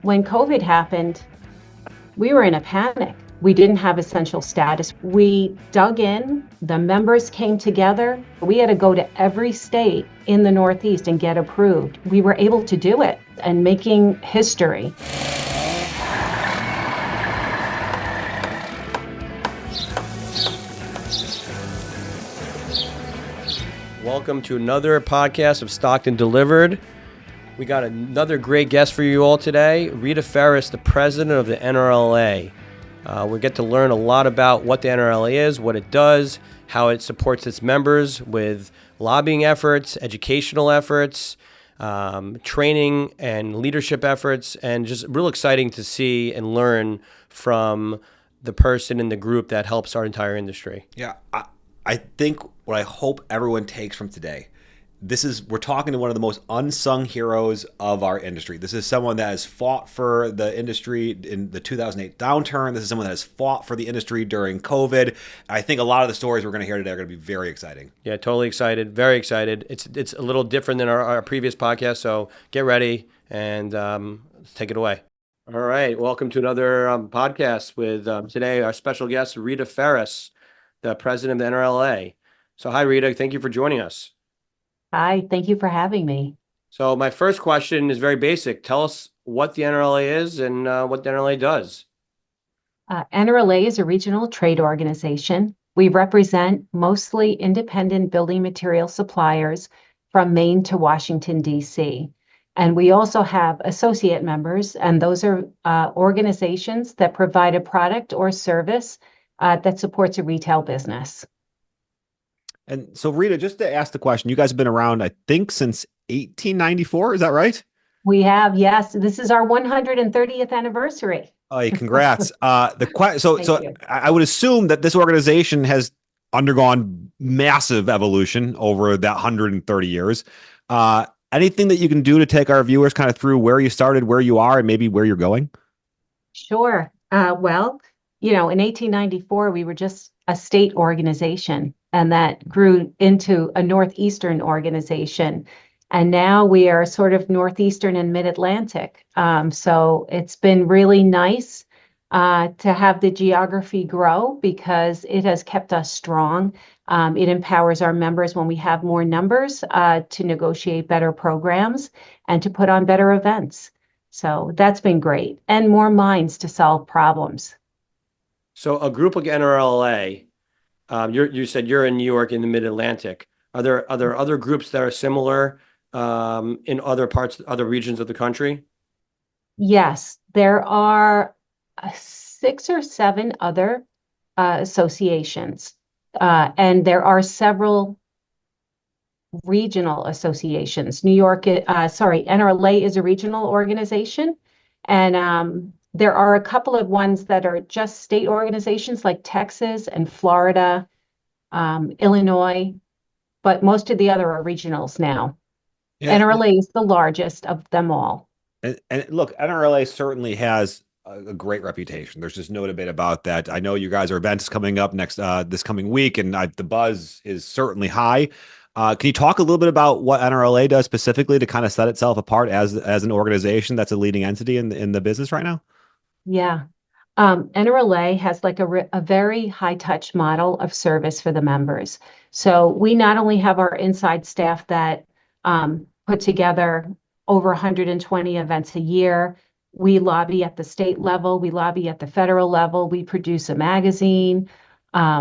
When COVID happened, we were in a panic. We didn't have essential status. We dug in, the members came together. We had to go to every state in the Northeast and get approved. We were able to do it and making history. Welcome to another podcast of Stockton Delivered. We got another great guest for you all today, Rita Ferris, the president of the NRLA. We get to learn a lot about what the NRLA is, what it does, how it supports its members with lobbying efforts, educational efforts, training and leadership efforts, and just real exciting to see and learn from the person in the group that helps our entire industry. Yeah, I think what I hope everyone takes from today, we're talking to one of the most unsung heroes of our industry. This is someone that has fought for the industry in the 2008 downturn. This is someone that has fought for the industry during COVID. I think a lot of the stories we're going to hear today are going to be very exciting. Yeah, totally excited. Very excited. It's a little different than our previous podcast, so get ready and let's take it away. All right. Welcome to another podcast with today our special guest, Rita Ferris, the president of the NRLA. So hi, Rita. Thank you for joining us. Hi, thank you for having me. So my first question is very basic. Tell us what the NRLA is and what the NRLA does. NRLA is a regional trade organization. We represent mostly independent building material suppliers from Maine to Washington, D.C. And we also have associate members, and those are organizations that provide a product or service that supports a retail business. And so, Rita, just to ask the question, you guys have been around, I think, since 1894. Is that right? We have, yes. This is our 130th anniversary. Oh, hey, congrats. So you. I would assume that this organization has undergone massive evolution over that 130 years. Anything that you can do to take our viewers kind of through where you started, where you are, and maybe where you're going? Sure. Well, in 1894, we were just a state organization, and that grew into a Northeastern organization. And now we are sort of Northeastern and Mid-Atlantic. So it's been really nice to have the geography grow because it has kept us strong. It empowers our members when we have more numbers to negotiate better programs and to put on better events. So that's been great. And more minds to solve problems. So a group like NRLA, you said you're in New York in the Mid-Atlantic. Are there other groups that are similar in other regions of the country? Yes, there are 6 or 7 other associations, and there are several regional associations. NRLA is a regional organization, and there are a couple of ones that are just state organizations like Texas and Florida, Illinois, but most of the other are regionals now. Yeah. NRLA is the largest of them all. And look, NRLA certainly has a great reputation. There's just no debate about that. I know you guys are events coming up this coming week, and the buzz is certainly high. Can you talk a little bit about what NRLA does specifically to kind of set itself apart as an organization that's a leading entity in the business right now? Yeah. NRLA has like a very high touch model of service for the members. So we not only have our inside staff that put together over 120 events a year, we lobby at the state level, we lobby at the federal level, we produce a magazine,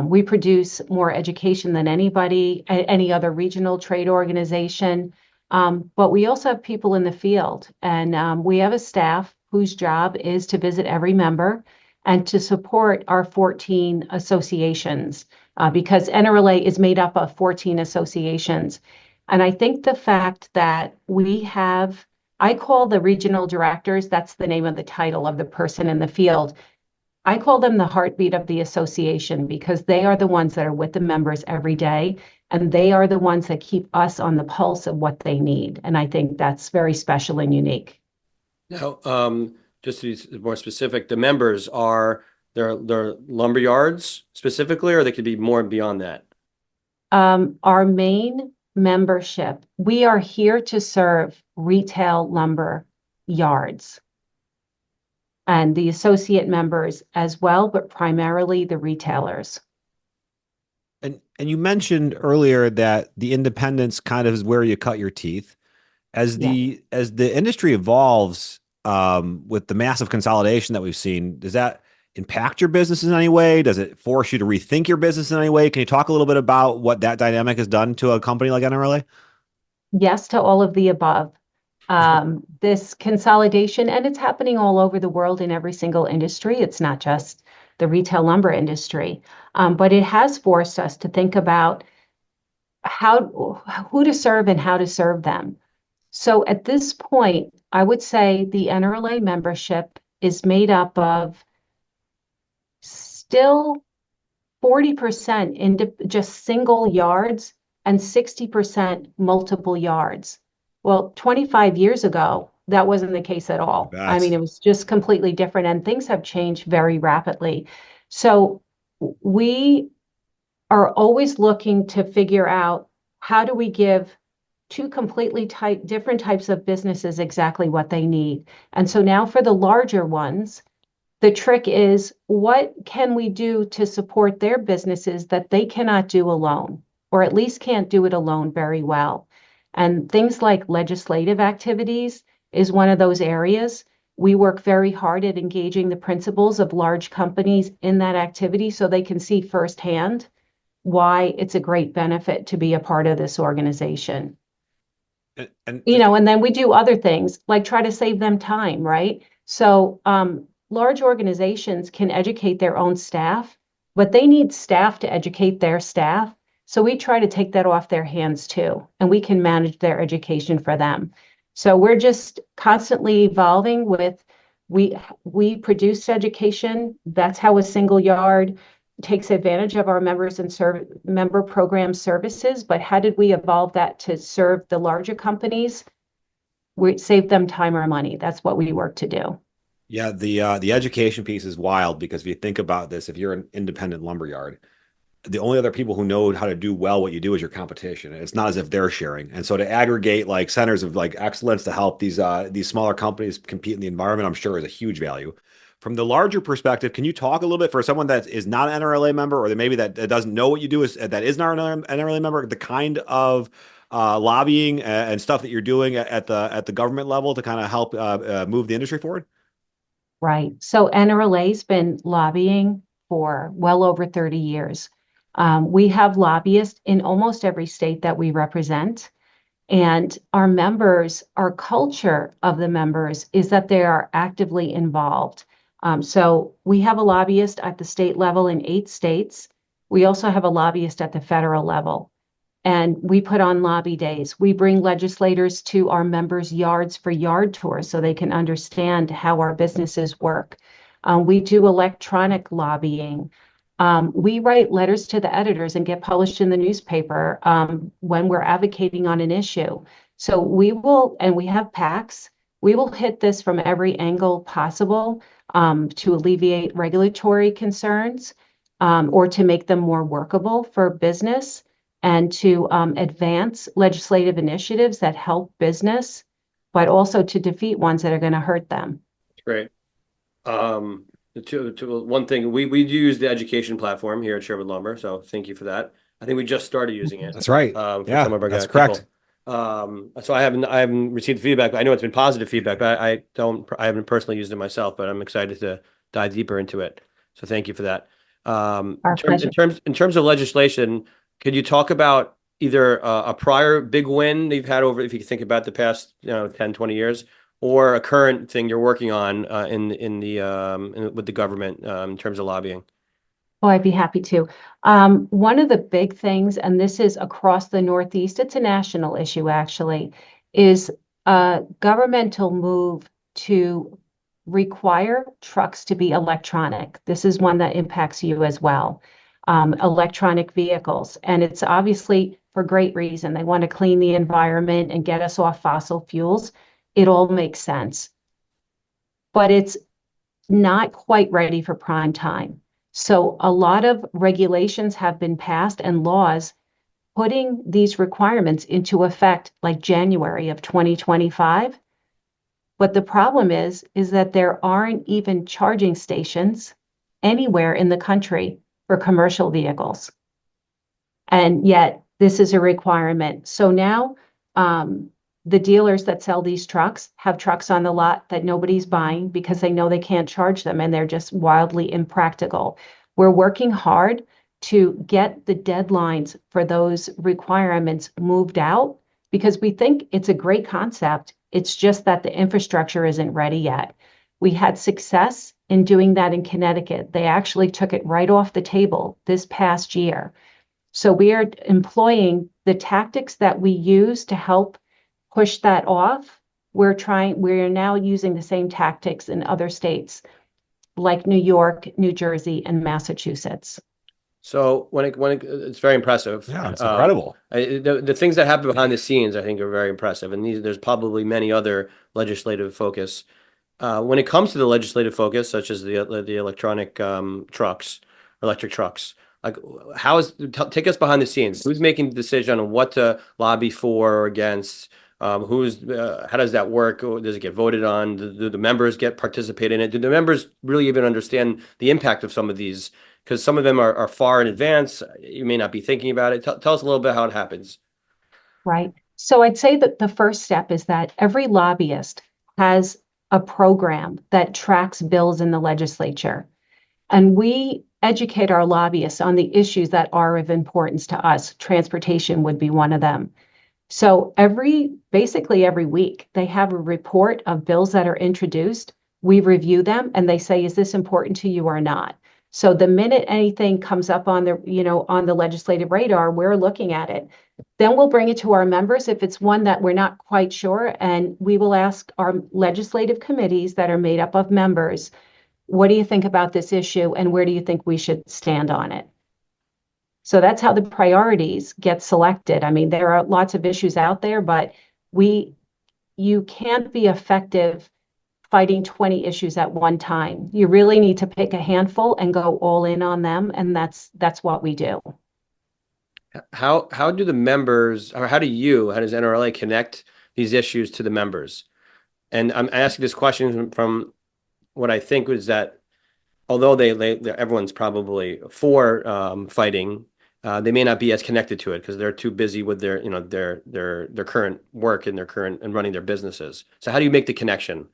we produce more education than any other regional trade organization. But we also have people in the field, and we have a staff whose job is to visit every member and to support our 14 associations, because NRLA is made up of 14 associations. And I think the fact that I call the regional directors, that's the name of the title of the person in the field. I call them the heartbeat of the association because they are the ones that are with the members every day, and they are the ones that keep us on the pulse of what they need. And I think that's very special and unique. Now, just to be more specific, the members they're lumber yards specifically, or they could be more beyond that? Our main membership, we are here to serve retail lumber yards. and the associate members as well, but primarily the retailers. And you mentioned earlier that the independence kind of is where you cut your teeth. Yeah. As the industry evolves, with the massive consolidation that we've seen, does that impact your business in any way? Does it force you to rethink your business in any way? Can you talk a little bit about what that dynamic has done to a company like NRLA? Yes to all of the above. This consolidation, and it's happening all over the world in every single industry. It's not just the retail lumber industry, but it has forced us to think about who to serve and how to serve them. So at this point, I would say the NRLA membership is made up of still 40% in just single yards and 60% multiple yards. Well, 25 years ago, that wasn't the case at all. I mean, it was just completely different, and things have changed very rapidly. So we are always looking to figure out how do we give two completely different types of businesses exactly what they need. And so now for the larger ones, the trick is what can we do to support their businesses that they cannot do alone, or at least can't do it alone very well. And things like legislative activities is one of those areas. We work very hard at engaging the principals of large companies in that activity so they can see firsthand why it's a great benefit to be a part of this organization. And And then we do other things like try to save them time, right? So large organizations can educate their own staff, but they need staff to educate their staff. So we try to take that off their hands too, and we can manage their education for them. So we're just constantly evolving with we produce education. That's how a single yard takes advantage of our members and member program services. But how did we evolve that to serve the larger companies? We save them time or money. That's what we work to do. Yeah, the education piece is wild because if you think about this, if you're an independent lumberyard, the only other people who know how to do well what you do is your competition. And it's not as if they're sharing. And so to aggregate like centers of like excellence to help these smaller companies compete in the environment, I'm sure is a huge value. From the larger perspective, can you talk a little bit for someone that is not an NRLA member or that maybe that doesn't know what you do is that is not an NRLA member, the kind of lobbying and stuff that you're doing at the government level to kind of help move the industry forward? Right. So NRLA's been lobbying for well over 30 years. We have lobbyists in almost every state that we represent. And our members, our culture of the members is that they are actively involved. So we have a lobbyist at the state level in 8 states. We also have a lobbyist at the federal level. And we put on lobby days. We bring legislators to our members' yards for yard tours so they can understand how our businesses work. We do electronic lobbying. We write letters to the editors and get published in the newspaper when we're advocating on an issue. So we will, and we have PACs, we will hit this from every angle possible to alleviate regulatory concerns or to make them more workable for business and to advance legislative initiatives that help business, but also to defeat ones that are going to hurt them. Great. One thing, we do use the education platform here at Sherwood Lumber, so thank you for that. I think we just started using it. That's right. For Yeah, some of our that's people. correct. So I haven't received feedback. I know it's been positive feedback, but I haven't personally used it myself, but I'm excited to dive deeper into it. So thank you for that. In terms of legislation, could you talk about either a prior big win that you've had over, if you think about the past 10, 20 years, or a current thing you're working on with the government in terms of lobbying? Oh, I'd be happy to. One of the big things, and this is across the Northeast, it's a national issue actually, is a governmental move to require trucks to be electronic. This is one that impacts you as well. Electronic vehicles. And it's obviously for great reason. They want to clean the environment and get us off fossil fuels. It all makes sense. But it's not quite ready for prime time. So a lot of regulations have been passed and laws putting these requirements into effect like January of 2025. But the problem is that there aren't even charging stations anywhere in the country for commercial vehicles. And yet this is a requirement. So now the dealers that sell these trucks have trucks on the lot that nobody's buying because they know they can't charge them and they're just wildly impractical. We're working hard to get the deadlines for those requirements moved out because we think it's a great concept. It's just that the infrastructure isn't ready yet. We had success in doing that in Connecticut. They actually took it right off the table this past year. So we are employing the tactics that we use to help push that off. We're now using the same tactics in other states like New York, New Jersey, and Massachusetts. So it's very impressive. Yeah, it's incredible. The things that happen behind the scenes, I think, are very impressive, and there's probably many other legislative focus. When it comes to the legislative focus, such as the electronic electric trucks, like take us behind the scenes. Who's making the decision on what to lobby for or against? How does that work? Does it get voted on? Do the members participate in it? Do the members really even understand the impact of some of these? Because some of them are far in advance. You may not be thinking about it. Tell us a little bit how it happens. Right. So I'd say that the first step is that every lobbyist has a program that tracks bills in the legislature. And we educate our lobbyists on the issues that are of importance to us. Transportation would be one of them. So basically every week, they have a report of bills that are introduced. We review them and they say, is this important to you or not? So the minute anything comes up on the legislative radar, we're looking at it. Then we'll bring it to our members if it's one that we're not quite sure, and we will ask our legislative committees that are made up of members, what do you think about this issue and where do you think we should stand on it? So that's how the priorities get selected. I mean, there are lots of issues out there, but you can't be effective fighting 20 issues at one time. You really need to pick a handful and go all in on them, and that's what we do. How do the members, or how does NRLA connect these issues to the members? And I'm asking this question from what I think is that although everyone's probably for fighting, they may not be as connected to it because they're too busy with their current work and and running their businesses. So how do you make the connection?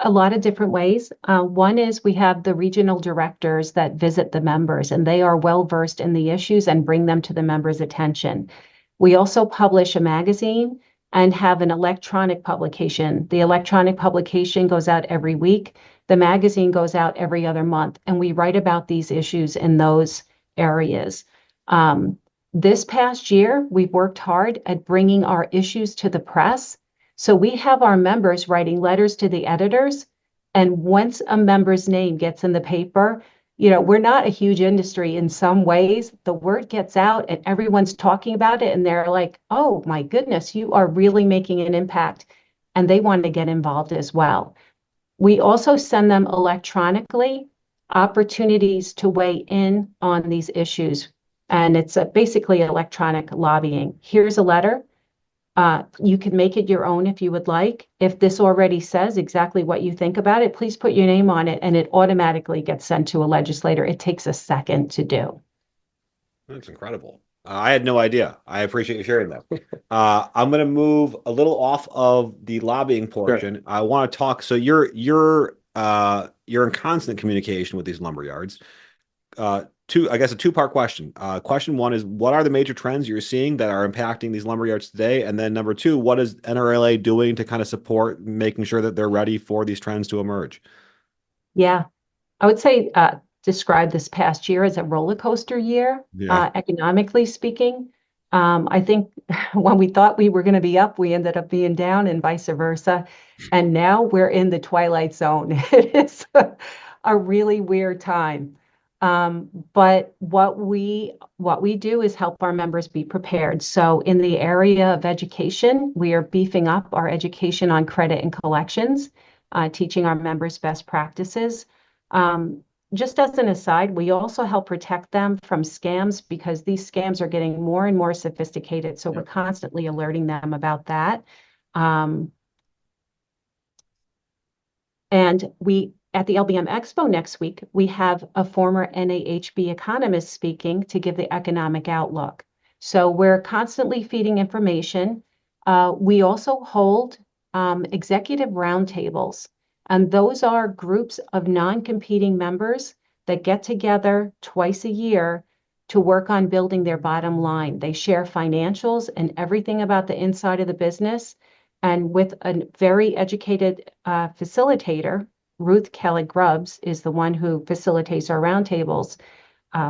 A lot of different ways. One is we have the regional directors that visit the members, and they are well versed in the issues and bring them to the members' attention. We also publish a magazine and have an electronic publication. The electronic publication goes out every week. The magazine goes out every other month, and we write about these issues in those areas. This past year, we've worked hard at bringing our issues to the press. So we have our members writing letters to the editors. And once a member's name gets in the paper, we're not a huge industry in some ways. The word gets out and everyone's talking about it. And they're like, oh my goodness, you are really making an impact. And they want to get involved as well. We also send them electronically opportunities to weigh in on these issues. And it's basically electronic lobbying. Here's a letter. You can make it your own if you would like. If this already says exactly what you think about it, please put your name on it and it automatically gets sent to a legislator. It takes a second to do. That's incredible. I had no idea. I appreciate you sharing that. I'm going to move a little off of the lobbying portion. Sure. I want to talk. So you're in constant communication with these lumberyards. I guess a two-part question. Question one is, what are the major trends you're seeing that are impacting these lumberyards today? And then number two, what is NRLA doing to kind of support making sure that they're ready for these trends to emerge? Yeah, I would say describe this past year as a roller coaster year, economically speaking. I think when we thought we were going to be up, we ended up being down and vice versa. And now we're in the twilight zone. It is a really weird time. But what we do is help our members be prepared. So in the area of education, we are beefing up our education on credit and collections, teaching our members best practices. Just as an aside, we also help protect them from scams because these scams are getting more and more sophisticated. So we're constantly alerting them about that. And we, at the LBM Expo next week, we have a former NAHB economist speaking to give the economic outlook. So we're constantly feeding information. We also hold executive roundtables, and those are groups of non-competing members that get together twice a year to work on building their bottom line. They share financials and everything about the inside of the business. And with a very educated facilitator, Ruth Kelly Grubbs is the one who facilitates our roundtables.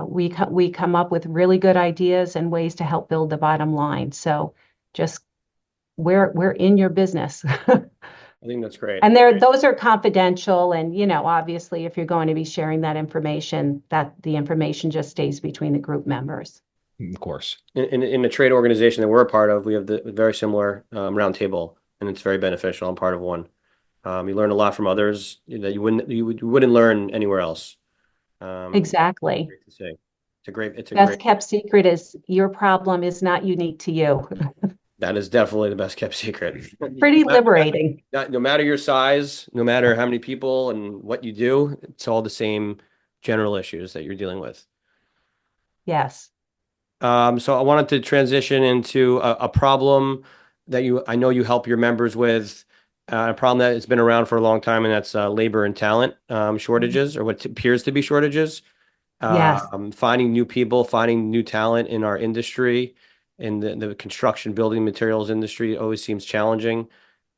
We come up with really good ideas and ways to help build the bottom line. So just we're in your business. I think that's great. And those are confidential. And, obviously, if you're going to be sharing that information, that the information just stays between the group members. Of course. In the trade organization that we're a part of, we have the very similar roundtable, and it's very beneficial. I'm part of one. You learn a lot from others that you wouldn't learn anywhere else. Exactly. Great to see. It's a Best great. kept secret is your problem is not unique to you. That is definitely the best kept secret. Pretty liberating. No matter your size, no matter how many people and what you do, it's all the same general issues that you're dealing with. Yes. So I wanted to transition into a problem that I know you help your members with, a problem that has been around for a long time, and that's labor and talent shortages, or what appears to be shortages. Yes. Finding new people, finding new talent in our industry, in the construction building materials industry always seems challenging. Can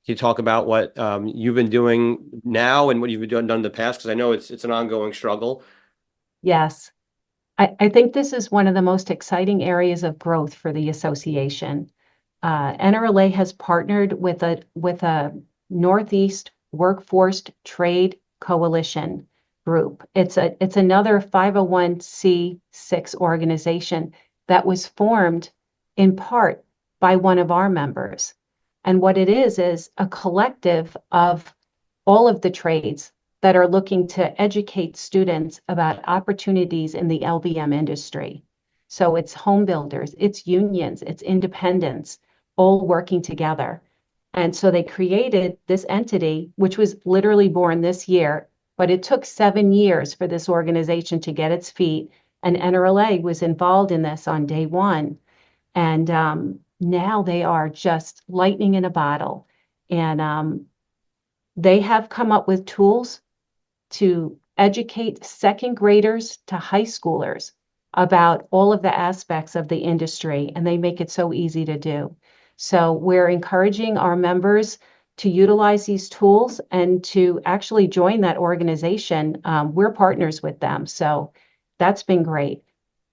you talk about what you've been doing now and what you've been done in the past? Because I know it's an ongoing struggle. Yes. I think this is one of the most exciting areas of growth for the association. NRLA has partnered with a Northeast Workforce Trade Coalition group. It's another 501c6 organization that was formed in part by one of our members. And what it is a collective of all of the trades that are looking to educate students about opportunities in the LBM industry. So it's home builders, it's unions, it's independents, all working together. And so they created this entity, which was literally born this year, but it took 7 years for this organization to get its feet. And NRLA was involved in this on day one. And now they are just lightning in a bottle. And they have come up with tools to educate second graders to high schoolers about all of the aspects of the industry, and they make it so easy to do. So we're encouraging our members to utilize these tools and to actually join that organization. We're partners with them, so that's been great.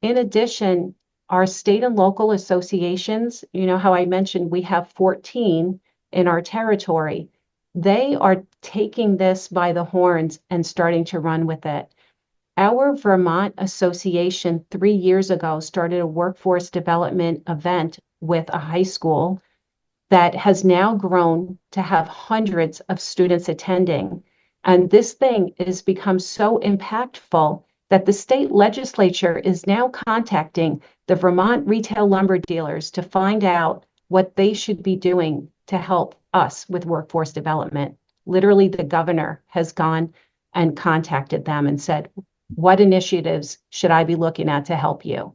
In addition, our state and local associations, how I mentioned we have 14 in our territory. They are taking this by the horns and starting to run with it. Our Vermont Association 3 years ago started a workforce development event with a high school that has now grown to have hundreds of students attending. And this thing has become so impactful that the state legislature is now contacting the Vermont retail lumber dealers to find out what they should be doing to help us with workforce development. Literally, the governor has gone and contacted them and said, what initiatives should I be looking at to help you?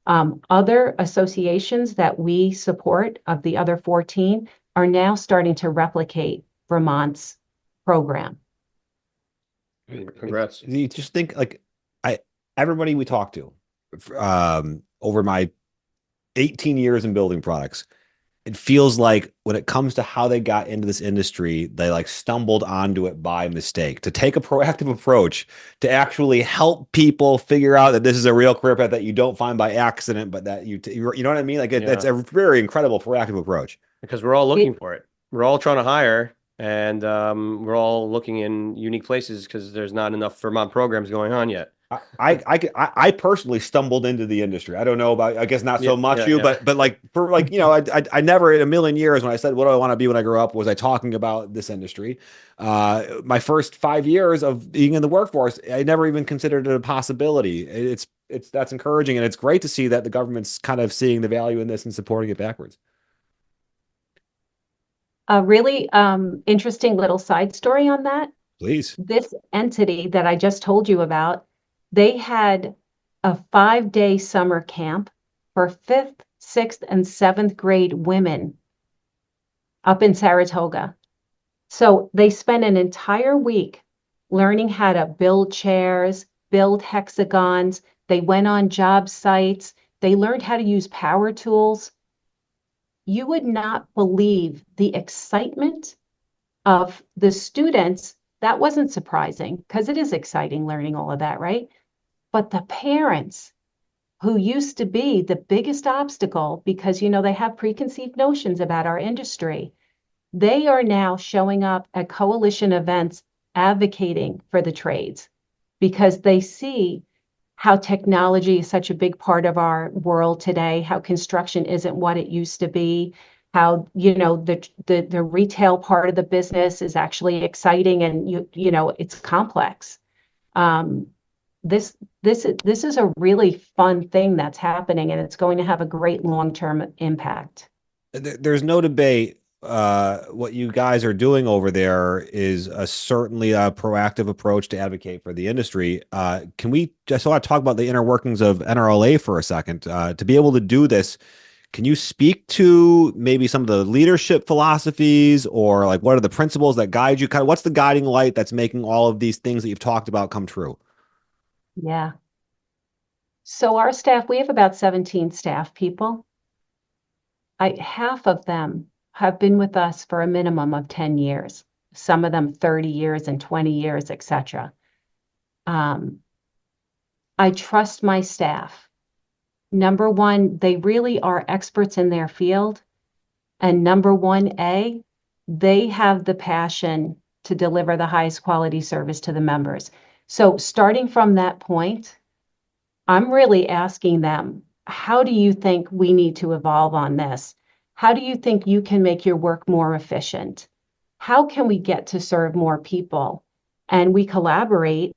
Other associations that we support of the other 14 are now starting to replicate Vermont's program. Congrats. You just think everybody we talk to over my 18 years in building products, it feels like when it comes to how they got into this industry, they stumbled onto it by mistake. To take a proactive approach to actually help people figure out that this is a real career path that you don't find by accident, but that you know what I mean? That's a very incredible proactive approach. Because we're all looking for it. We're all trying to hire, and we're all looking in unique places because there's not enough Vermont programs going on yet. I personally stumbled into the industry. I don't know about, I guess not so much but I never in a million years when I said, what do I want to be when I grow up? Was I talking about this industry? My first 5 years of being in the workforce, I never even considered it a possibility. That's encouraging. And it's great to see that the government's kind of seeing the value in this and supporting it backwards. A really interesting little side story on that. Please. This entity that I just told you about, they had a 5-day summer camp for fifth, sixth, and seventh grade women up in Saratoga. So they spent an entire week learning how to build chairs, build hexagons. They went on job sites. They learned how to use power tools. You would not believe the excitement of the students. That wasn't surprising because it is exciting learning all of that, right? But the parents, who used to be the biggest obstacle because, they have preconceived notions about our industry, they are now showing up at coalition events advocating for the trades because they see how technology is such a big part of our world today, how construction isn't what it used to be, how, the retail part of the business is actually exciting and it's complex. Um, this is a really fun thing that's happening, and it's going to have a great long-term impact. There's no debate. What you guys are doing over there is certainly a proactive approach to advocate for the industry. Can we just want to talk about the inner workings of NRLA for a second? To be able to do this, can you speak to maybe some of the leadership philosophies, or like what are the principles that guide you? Kind of what's the guiding light that's making all of these things that you've talked about come true? Yeah. So our staff, we have about 17 staff people. Half of them have been with us for a minimum of 10 years, some of them 30 years and 20 years, etc. Um, I trust my staff. Number one, they really are experts in their field. And number one, they have the passion to deliver the highest quality service to the members. So starting from that point, I'm really asking them, how do you think we need to evolve on this? How do you think you can make your work more efficient? How can we get to serve more people? And we collaborate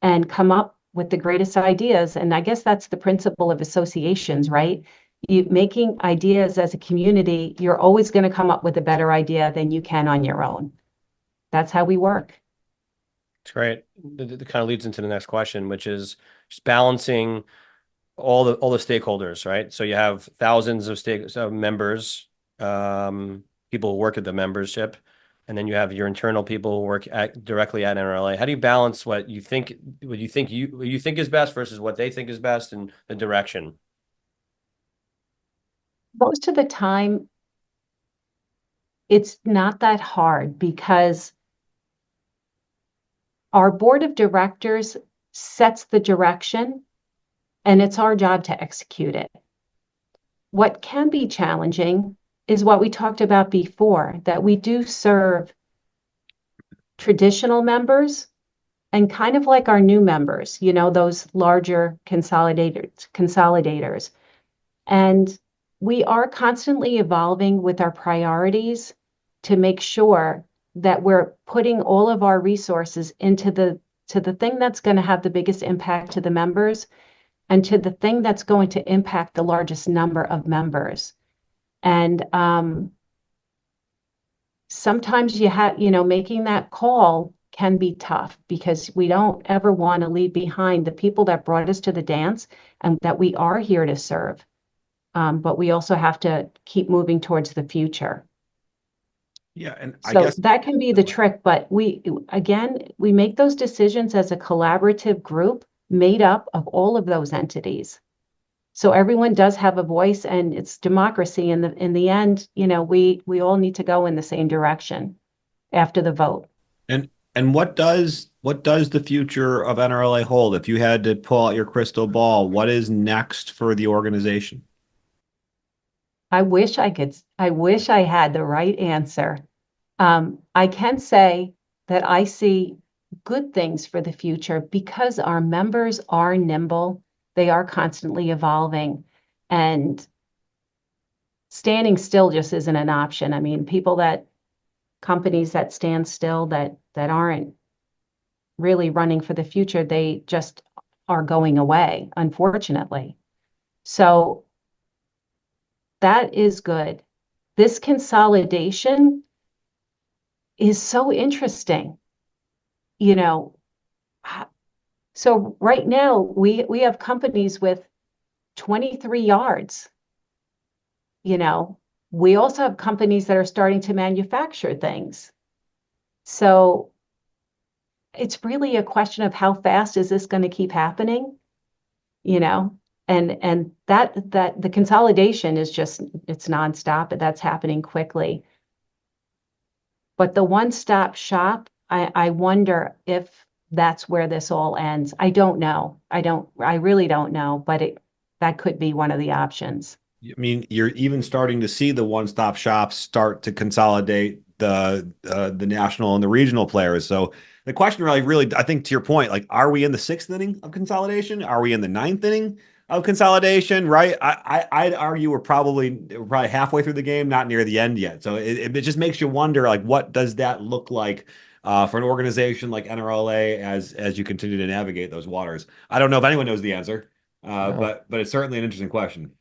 and come up with the greatest ideas. And I guess that's the principle of associations, right? You making ideas as a community, you're always going to come up with a better idea than you can on your own. That's how we work. It's great. It kind of leads into the next question, which is just balancing all the stakeholders, right? So you have thousands of members, people who work at the membership, and then you have your internal people who work directly at NRLA. How do you balance what you think is best versus what they think is best, and the direction? Most of the time, it's not that hard because our board of directors sets the direction and it's our job to execute it. What can be challenging is what we talked about before, that we do serve traditional members and kind of like our new members, those larger consolidators. And we are constantly evolving with our priorities to make sure that we're putting all of our resources into the thing that's going to have the biggest impact to the members and to the thing that's going to impact the largest number of members. And sometimes making that call can be tough because we don't ever want to leave behind the people that brought us to the dance and that we are here to serve. But we also have to keep moving towards the future. Yeah, and I So guess that can be the trick, but we make those decisions as a collaborative group made up of all of those entities. So everyone does have a voice, and it's democracy. In the end, we all need to go in the same direction after the vote. and what does the future of NRLA hold? If you had to pull out your crystal ball, what is next for the organization? I wish I had the right answer. I can say that I see good things for the future because our members are nimble. They are constantly evolving, and standing still just isn't an option. I mean, companies that stand still, that aren't really running for the future, they just are going away, unfortunately. So that is good. This consolidation is so interesting you know, so right now we have companies with 23 yards, you know. We also have companies that are starting to manufacture things. So it's really a question of how fast is this going to keep happening, you know? And that the consolidation is just, it's nonstop, and that's happening quickly. But the one-stop shop, I wonder if that's where this all ends. I don't know. I really don't know, but that could be one of the options. I mean, you're even starting to see the one-stop shops start to consolidate the national and the regional players. So the question really, I think to your point, like, are we in the sixth inning of consolidation? Are we in the ninth inning of consolidation? Right? I'd argue we're probably halfway through the game, not near the end yet. So it just makes you wonder, like, what does that look like for an organization like NRLA as you continue to navigate those waters? I don't know if anyone knows the answer, No. but it's certainly an interesting question.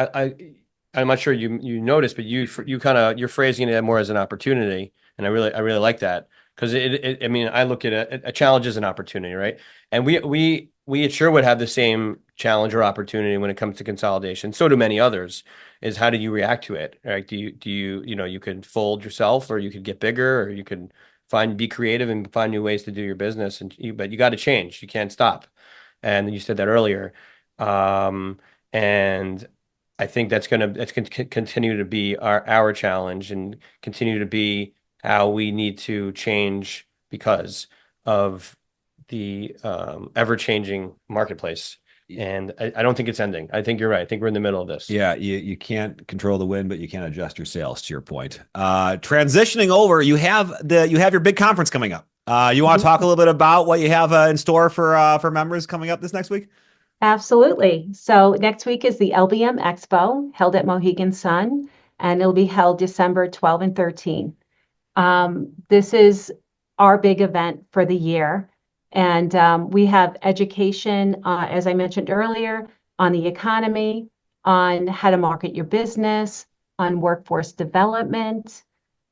I'm not sure you noticed, but you kind of you're phrasing it more as an opportunity, and I really like that because I mean, I look at a challenge as an opportunity, right? And we at Sherwood have the same challenge or opportunity when it comes to consolidation. So do many others. Is how do you react to it, right? Do you you could fold yourself, or you could get bigger, or you could be creative and find new ways to do your business, but you got to change. You can't stop. And you said that earlier. And I think that's going to continue to be our challenge, and continue to be how we need to change because of the ever-changing marketplace. And I don't think it's ending. I think you're right. I think we're in the middle of this. Yeah, you can't control the wind, but you can adjust your sails, to your point. Transitioning over, you have your big conference coming up. You want to talk a little bit about what you have in store for members coming up this next week? Absolutely. So next week is the LBM Expo held at Mohegan Sun, and it'll be held December 12 and 13. This is our big event for the year. And we have education, as I mentioned earlier, on the economy, on how to market your business, on workforce development.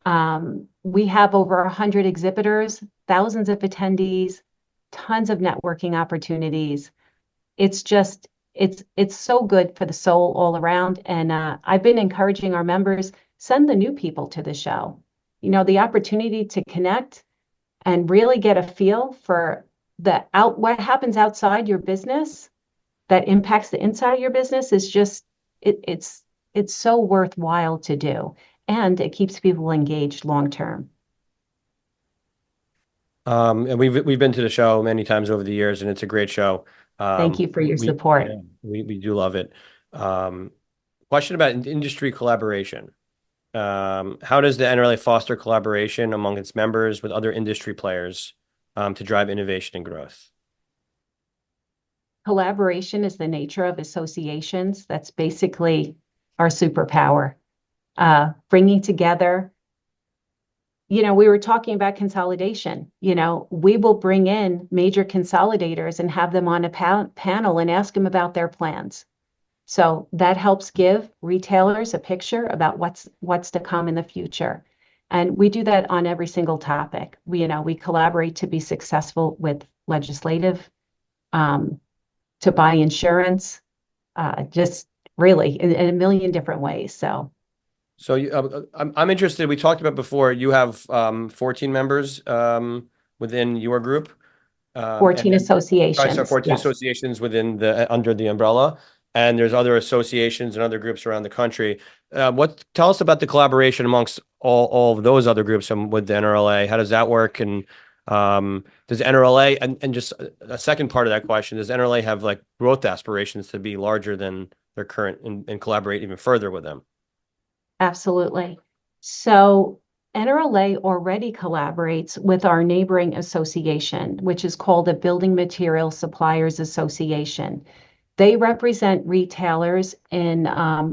We have over 100 exhibitors, thousands of attendees, tons of networking opportunities. It's just, it's so good for the soul all around. And I've been encouraging our members, send the new people to the show. The opportunity to connect and really get a feel for what happens outside your business that impacts the inside of your business is just it's so worthwhile to do, and it keeps people engaged long term. And we've been to the show many times over the years, and it's a great show. Thank you for your We support. yeah, we do love it. Um, Question about industry collaboration. How does the NRLA foster collaboration among its members with other industry players to drive innovation and growth? Collaboration is the nature of associations. That's basically our superpower. Bringing together, we were talking about consolidation. We will bring in major consolidators and have them on a panel and ask them about their plans. So that helps give retailers a picture about what's to come in the future. And we do that on every single topic. We collaborate to be successful with legislative, to buy insurance, just really in a million different ways. So I'm interested. We talked about before. You have 14 members within your group, 14 and sorry, so associations. 14 Yes. associations within under the umbrella, and there's other associations and other groups around the country. Tell us about the collaboration amongst all of those other groups with the NRLA. How does that work? And does NRLA and just a second part of that question, does NRLA have like growth aspirations to be larger than their current and collaborate even further with them? Absolutely. So NRLA already collaborates with our neighboring association, which is called the Building Material Suppliers Association. They represent retailers in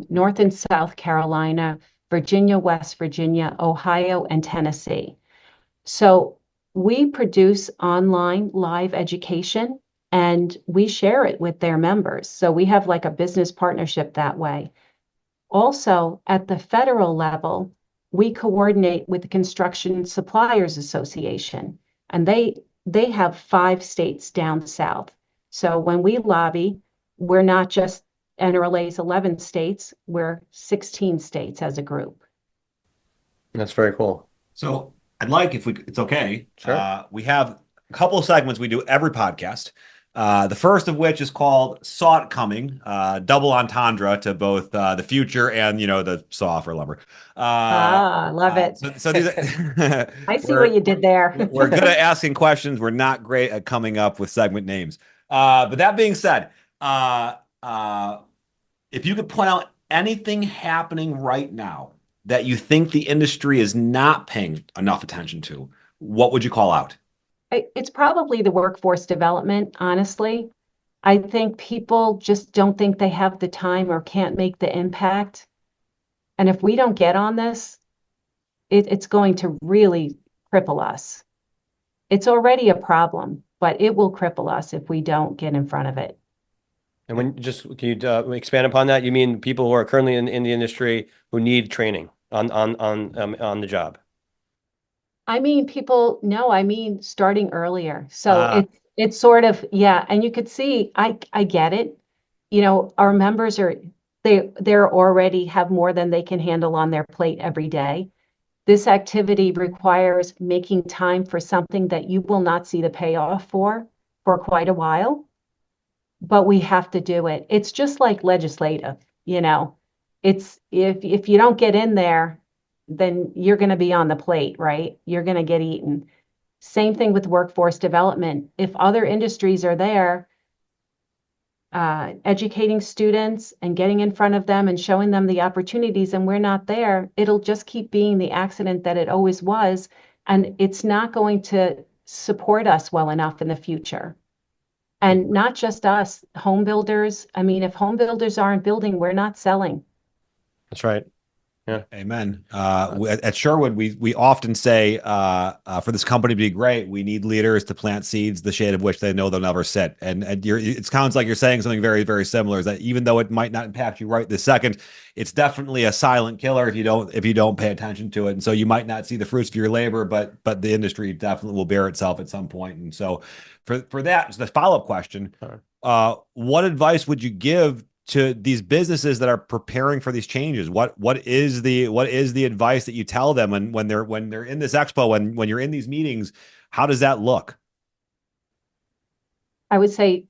North and South Carolina, Virginia, West Virginia, Ohio, and Tennessee. So we produce online live education, and we share it with their members. So we have like a business partnership that way. Also, at the federal level, we coordinate with the Construction Suppliers Association, and they have 5 states down south. So when we lobby, we're not just NRLA's 11 states, we're 16 states as a group. That's very cool. So I'd like, if it's okay, Sure. we have a couple of segments we do every podcast. The first of which is called Saw It Coming, double entendre to both the future and the saw for lumber. Love it. So these I see what you did there. we're good at asking questions. We're not great at coming up with segment names. But that being said, if you could point out anything happening right now that you think the industry is not paying enough attention to, what would you call out? It's probably the workforce development, honestly. I think people just don't think they have the time or can't make the impact. And if we don't get on this, it's going to really cripple us. It's already a problem, but it will cripple us if we don't get in front of it. And can you expand upon that? You mean people who are currently in the industry who need training on the job? I mean, I mean starting earlier. So it's sort of, yeah, and you could see I get it. Our members they're already have more than they can handle on their plate every day. This activity requires making time for something that you will not see the payoff for quite a while, but we have to do it. It's just like legislative, It's if you don't get in there, then you're going to be on the plate, right? You're going to get eaten. Same thing with workforce development. If other industries are there, educating students and getting in front of them and showing them the opportunities, and we're not there, it'll just keep being the accident that it always was. And it's not going to support us well enough in the future. And not just us, home builders. I mean, if home builders aren't building, we're not selling. That's right. Yeah. Amen. At Sherwood, we often say, for this company to be great, we need leaders to plant seeds, the shade of which they know they'll never sit. And it sounds like you're saying something very, very similar. Is that even though it might not impact you right this second, it's definitely a silent killer if you don't pay attention to it. And so you might not see the fruits of your labor, but the industry definitely will bear itself at some point. And so for that, just a follow-up question: what advice would you give to these businesses that are preparing for these changes? What is the advice that you tell them when they're in this expo, when you're in these meetings? How does that look? I would say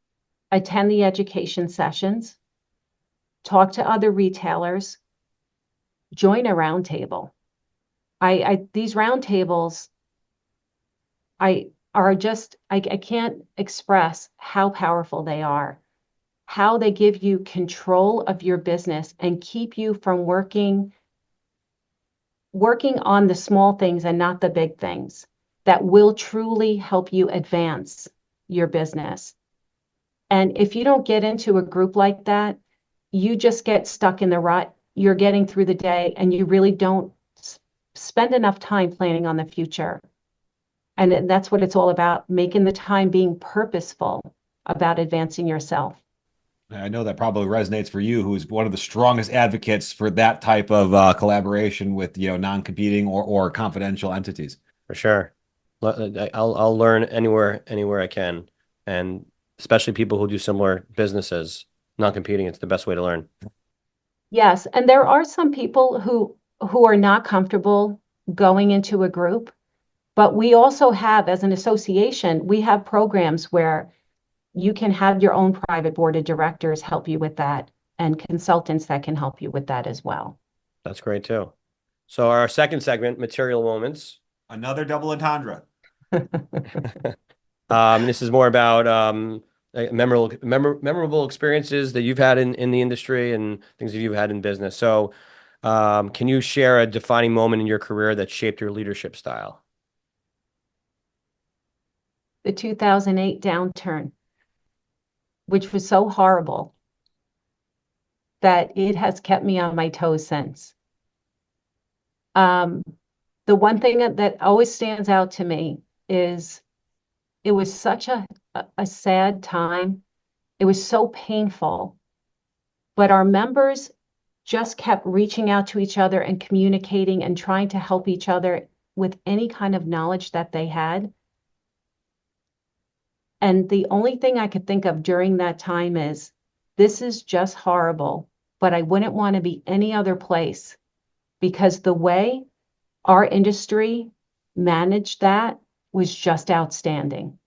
attend the education sessions, talk to other retailers, join a roundtable. These roundtables, I can't express how powerful they are. How they give you control of your business and keep you from working on the small things and not the big things that will truly help you advance your business. And if you don't get into a group like that, you just get stuck in the rut. You're getting through the day and you really don't spend enough time planning on the future. And that's what it's all about, making the time being purposeful about advancing yourself. I know that probably resonates for you, who's one of the strongest advocates for that type of collaboration with non-competing or confidential entities. For sure. I'll learn anywhere I can, and especially people who do similar businesses, non-competing. It's the best way to learn. Yes, and there are some people who are not comfortable going into a group, but we also have, as an association, we have programs where you can have your own private board of directors help you with that, and consultants that can help you with that as well. That's great too. So our second segment, material moments. Another double entendre. This is more about memorable experiences that you've had in the industry and things that you've had in business. So can you share a defining moment in your career that shaped your leadership style? The 2008 downturn, which was so horrible that it has kept me on my toes since. The one thing that always stands out to me is it was such a sad time. It was so painful, but our members just kept reaching out to each other and communicating and trying to help each other with any kind of knowledge that they had. And the only thing I could think of during that time is, this is just horrible, but I wouldn't want to be any other place, because the way our industry managed that was just outstanding.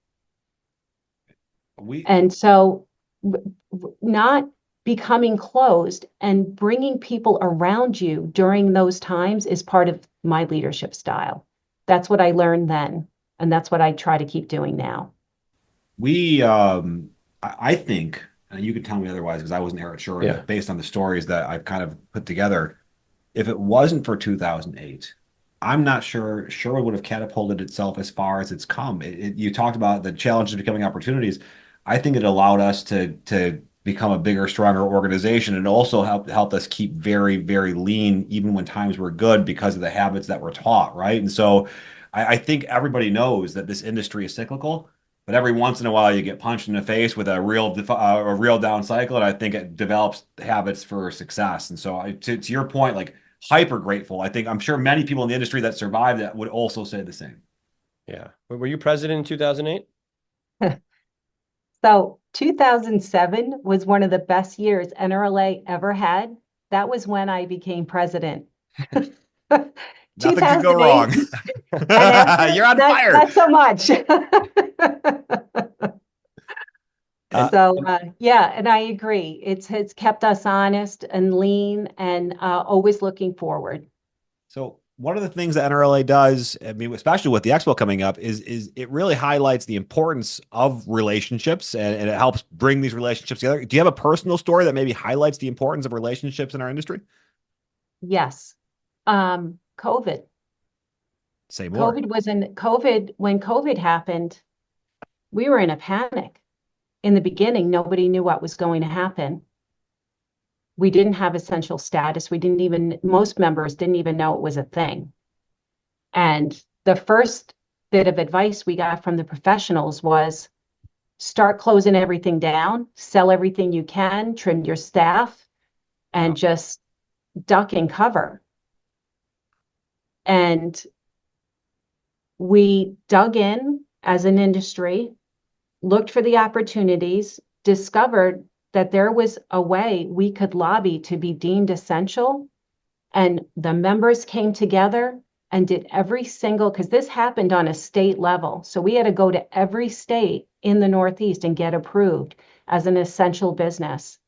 And so not becoming closed and bringing people around you during those times is part of my leadership style. That's what I learned then, and that's what I try to keep doing now. I think, and you can tell me otherwise because I wasn't here at Sure, Yeah. but based on the stories that I've kind of put together, if it wasn't for 2008, I'm not sure Sure would have catapulted itself as far as it's come. You talked about the challenges becoming opportunities. I think it allowed us to become a bigger, stronger organization, and also helped us keep very, very lean even when times were good because of the habits that were taught, right? And so I think everybody knows that this industry is cyclical, but every once in a while you get punched in the face with a real down cycle, and I think it develops habits for success. And so to your point, like, hyper grateful. I'm sure many people in the industry that survived that would also say the same. Yeah. Were you president in 2008? So 2007 was one of the best years NRLA ever had. That was when I became president. Nothing could go wrong. And after, You're on fire. Not so much. Yeah, and I agree. It's kept us honest and lean and always looking forward. So one of the things that NRLA does, I mean, especially with the expo coming up, is it really highlights the importance of relationships, and it helps bring these relationships together. Do you have a personal story that maybe highlights the importance of relationships in our industry? Yes. COVID. Say more. When COVID happened, we were in a panic. In the beginning, nobody knew what was going to happen. We didn't have essential status. Most members didn't even know it was a thing. And the first bit of advice we got from the professionals was, start closing everything down, sell everything you can, trim your staff, and just duck and cover. And we dug in as an industry, looked for the opportunities, discovered that there was a way we could lobby to be deemed essential. And the members came together and did because this happened on a state level. So we had to go to every state in the Northeast and get approved as an essential business.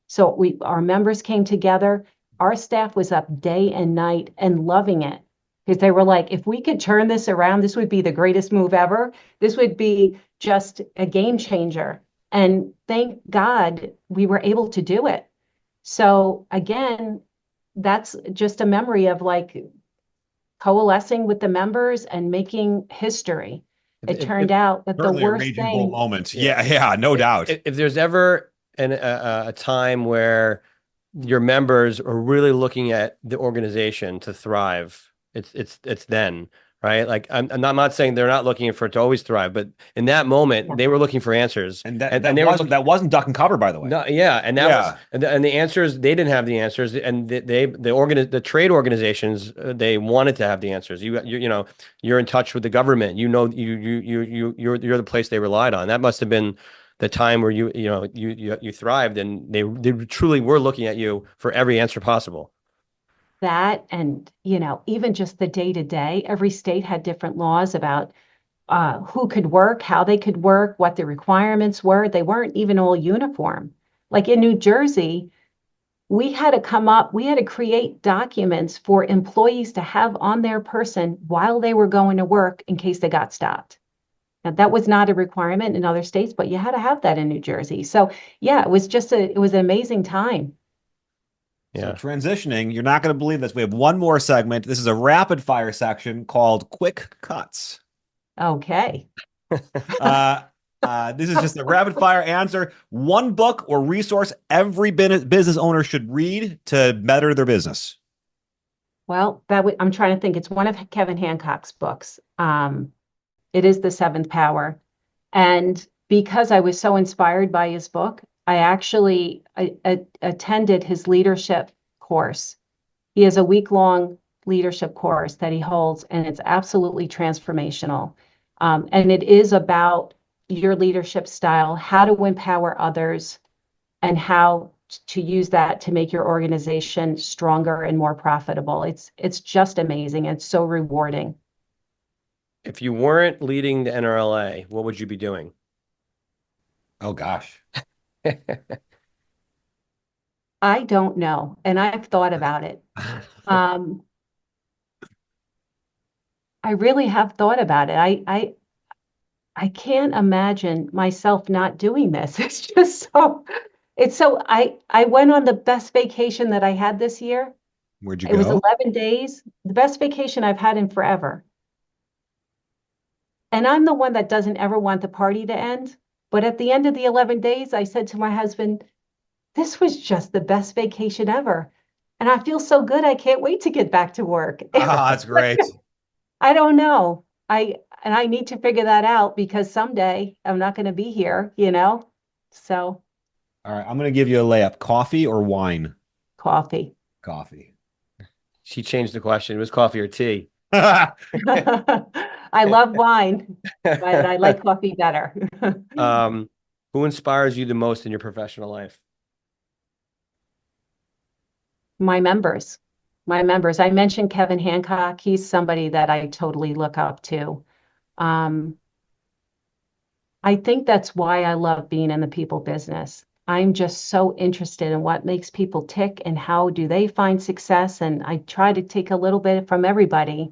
So our members came together. Our staff was up day and night and loving it, because they were like, if we could turn this around, this would be the greatest move ever. This would be just a game changer. And thank God we were able to do it. So again, that's just a memory of like coalescing with the members and making history. It turned out that the worst thing moment. Yeah, no doubt. If there's ever a time where your members are really looking at the organization to thrive, it's then, right? Like I'm not saying they're not looking for it to always thrive, but in that moment they were looking for answers, and that wasn't duck and cover, by the way. No, yeah, and that was and the answers, they didn't have the answers, and the trade organizations, they wanted to have the answers. You know, you're in touch with the government. You know, you're the place they relied on. That must have been the time where you thrived, and they truly were looking at you for every answer possible. That, and even just the day to day, every state had different laws about who could work, how they could work, what the requirements were. They weren't even all uniform. Like in New Jersey, we had to create documents for employees to have on their person while they were going to work in case they got stopped. Now, that was not a requirement in other states, but you had to have that in New Jersey. So yeah, it was an amazing time. Yeah. So transitioning, you're not going to believe this. We have one more segment. This is a rapid fire section called Quick Cuts. Okay. This is just a rapid fire answer. One book or resource every business owner should read to better their business. Well, I'm trying to think. It's one of Kevin Hancock's books. It is The Seventh Power. And because I was so inspired by his book, I actually attended his leadership course. He has a week-long leadership course that he holds, and it's absolutely transformational. And it is about your leadership style, how to empower others, and how to use that to make your organization stronger and more profitable. It's just amazing. It's so rewarding. If you weren't leading the NRLA, what would you be doing? Oh gosh. I don't know, and I've thought about it. Um, I really have thought about it. I can't imagine myself not doing this. It's just so I went on the best vacation that I had this year. Where'd you It was go? 11 days, the best vacation I've had in forever. And I'm the one that doesn't ever want the party to end. But at the end of the 11 days, I said to my husband, this was just the best vacation ever. And I feel so good. I can't wait to get back to work. Ah, that's great. I don't know. I need to figure that out because someday I'm not going to be here, you know? So, All right, I'm going to give you a layup. Coffee or wine? coffee. Coffee. She changed the question. It was coffee or tea. I love wine, but I like coffee better. Who inspires you the most in your professional life? My members. My members. I mentioned Kevin Hancock. He's somebody that I totally look up to. Um, I think that's why I love being in the people business. I'm just so interested in what makes people tick and how do they find success. And I try to take a little bit from everybody.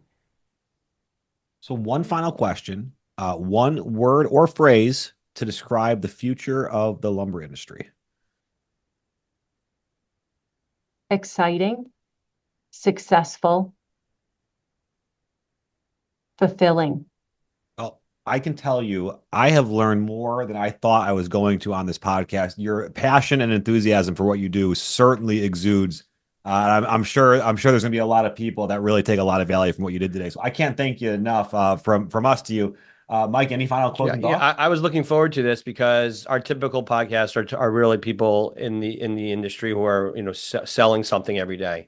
So one final question, one word or phrase to describe the future of the lumber industry. Exciting, successful, fulfilling. Well, I can tell you, I have learned more than I thought I was going to on this podcast. Your passion and enthusiasm for what you do certainly exudes. I'm sure there's going to be a lot of people that really take a lot of value from what you did today. So I can't thank you enough from us to you. Mike, any final closing thoughts? I was looking forward to this because our typical podcasts are really people in the industry who are selling something every day.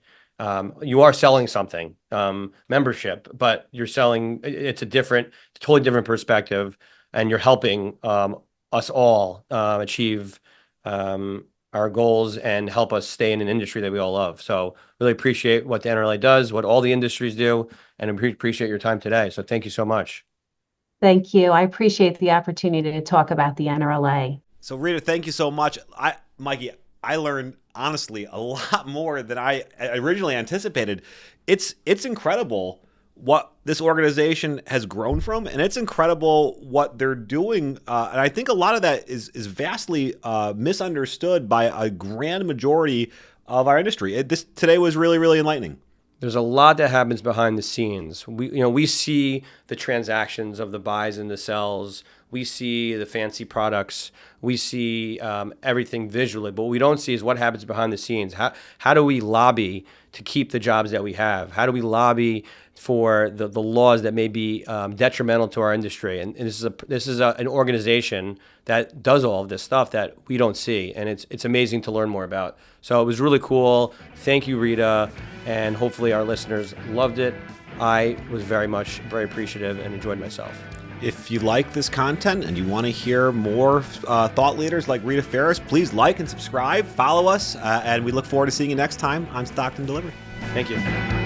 You are selling something, membership, but you're selling. It's a totally different perspective, and you're helping us all achieve our goals and help us stay in an industry that we all love. So really appreciate what the NRLA does, what all the industries do, and appreciate your time today. So thank you so much. Thank you. I appreciate the opportunity to talk about the NRLA. So Rita, thank you so much. Mikey, I learned honestly a lot more than I originally anticipated. It's incredible what this organization has grown from, and it's incredible what they're doing. And I think a lot of that is vastly misunderstood by a grand majority of our industry. This today was really, really enlightening. There's a lot that happens behind the scenes. We see the transactions of the buys and the sells. We see the fancy products. We see everything visually, but what we don't see is what happens behind the scenes. How do we lobby to keep the jobs that we have? How do we lobby for the laws that may be detrimental to our industry? And this is an organization that does all of this stuff that we don't see, and it's amazing to learn more about. So it was really cool. Thank you, Rita, and hopefully our listeners loved it. I was very appreciative and enjoyed myself. If you like this content and you want to hear more thought leaders like Rita Ferris, please like and subscribe, follow us, and we look forward to seeing you next time on Stockton Delivered. Thank you.